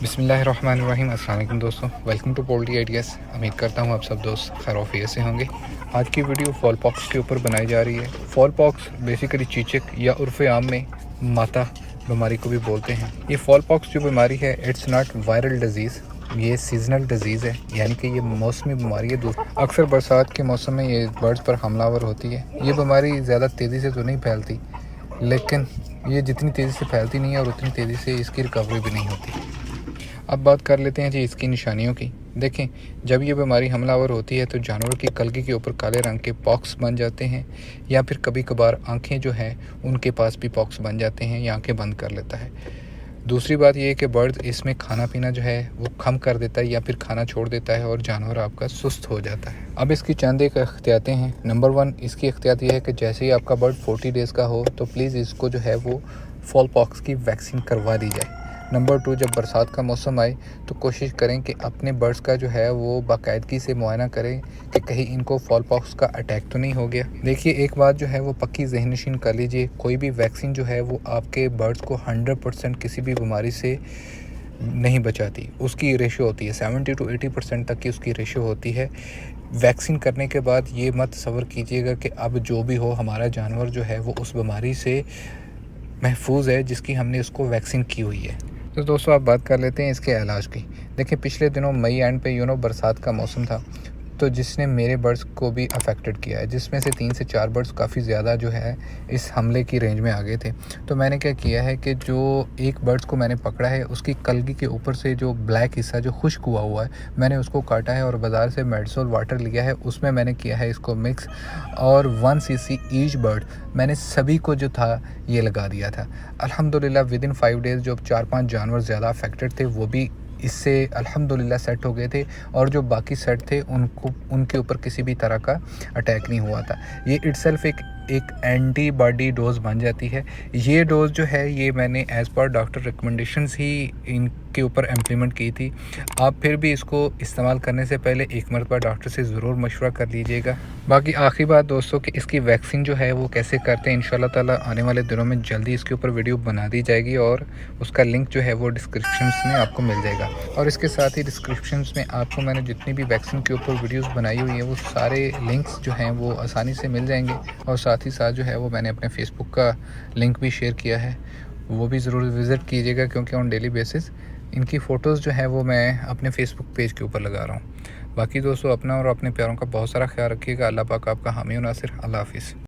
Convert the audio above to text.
बिस्मिल्लाहिर्रहमानिर्रहीम। अस्सलाम वालेकुम दोस्तों, वेलकम टू पोल्ट्री आइडियाज़। उम्मीद करता हूँ आप सब दोस्त खैर से होंगे। आज की वीडियो फॉल पॉक्स के ऊपर बनाई जा रही है। फॉल पॉक्स बेसिकली चीचक या उर्फ़ आम में माता बीमारी को भी बोलते हैं। ये फॉल पॉक्स जो बीमारी है, इट्स नॉट वायरल डिजीज़, ये सीजनल डिजीज़ है, यानी कि ये मौसमी बीमारी है। अक्सर बरसात के मौसम में ये बर्ड्स पर हमलावर होती है। ये बीमारी ज़्यादा तेज़ी से तो नहीं फैलती, लेकिन ये जितनी तेज़ी से फैलती नहीं है और उतनी तेज़ी से इसकी रिकवरी भी नहीं होती। अब बात कर लेते हैं जी इसकी निशानियों की। देखें, जब ये बीमारी हमलावर होती है तो जानवर की कलगी के ऊपर काले रंग के पॉक्स बन जाते हैं, या फिर कभी कभार आंखें जो हैं उनके पास भी पॉक्स बन जाते हैं या आंखें बंद कर लेता है। दूसरी बात ये है कि बर्ड इसमें खाना पीना जो है वो कम कर देता है या फिर खाना छोड़ देता है और जानवर आपका सुस्त हो जाता है। अब इसकी चंद एक एहतियातें हैं। नंबर 1 इसकी एहतियात ये है कि जैसे ही आपका बर्ड 40 डेज़ का हो तो प्लीज़ इसको जो है वो फॉल पॉक्स की वैक्सीन करवा दी जाए। नंबर 2, जब बरसात का मौसम आए तो कोशिश करें कि अपने बर्ड्स का जो है वो बाकायदगी से मुआयना करें कि कहीं इनको फॉल पॉक्स का अटैक तो नहीं हो गया। देखिए, एक बात जो है वो पक्की ज़हननशीन कर लीजिए, कोई भी वैक्सीन जो है वो आपके बर्ड्स को 100% किसी भी बीमारी से नहीं बचाती। उसकी रेशो होती है 70 to 80% तक की उसकी रेशो होती है। वैक्सीन करने के बाद ये मत तसव्वुर कीजिएगा कि अब जो भी हो हमारा जानवर जो है वो उस बीमारी से महफूज है जिसकी हमने उसको वैक्सीन की हुई है। तो दोस्तों, आप बात कर लेते हैं इसके इलाज की। देखिए, पिछले दिनों मई एंड पे बरसात का मौसम था, तो जिसने मेरे बर्ड्स को भी अफेक्टेड किया है, जिसमें से 3 से 4 बर्ड्स काफ़ी ज़्यादा जो है इस हमले की रेंज में आ गए थे। तो मैंने क्या किया है कि जो एक बर्ड्स को मैंने पकड़ा है उसकी कलगी के ऊपर से जो ब्लैक हिस्सा जो खुश्क हुआ है, मैंने उसको काटा है और बाज़ार से मेडिसोल वाटर लिया है, उसमें मैंने किया है इसको मिक्स, और 1 cc ईच बर्ड मैंने सभी को जो था ये लगा दिया था। अल्हम्दुलिल्लाह विदिन 5 डेज़ जो 4-5 जानवर ज़्यादा अफेक्टेड थे वो भी इससे अल्हम्दुलिल्लाह सेट हो गए थे, और जो बाकी सेट थे उनके ऊपर किसी भी तरह का अटैक नहीं हुआ था। ये इटसेल्फ एक एंटीबॉडी डोज बन जाती है। ये डोज जो है ये मैंने एज़ पर डॉक्टर रिकमेंडेशंस ही इनके ऊपर इम्प्लीमेंट की थी। आप फिर भी इसको इस्तेमाल करने से पहले एक मरतबा डॉक्टर से ज़रूर मशवरा कर लीजिएगा। बाकी आखिरी बात दोस्तों कि इसकी वैक्सीन जो है वो कैसे करते हैं, इंशाल्लाह ताला आने वाले दिनों में जल्दी इसके ऊपर वीडियो बना दी जाएगी, और उसका लिंक जो है वो डिस्क्रिप्शन में आपको मिल जाएगा। और इसके साथ ही डिस्क्रिप्शन में आपको मैंने जितनी भी वैक्सीन के ऊपर वीडियोस बनाई हुई है वो सारे लिंक्स जो हैं वो आसानी से मिल जाएंगे। और साथ ही साथ जो है वो मैंने अपने फेसबुक का लिंक भी शेयर किया है, वो भी ज़रूर विज़िट कीजिएगा, क्योंकि ऑन डेली बेसिस इनकी फ़ोटोज़ जो है वो मैं अपने फेसबुक पेज के ऊपर लगा रहा हूँ। बाकी दोस्तों, अपना और अपने प्यारों का बहुत सारा ख्याल रखिएगा। अल्लाह पाक आपका हामी और नासिर। अल्लाह हाफिज़।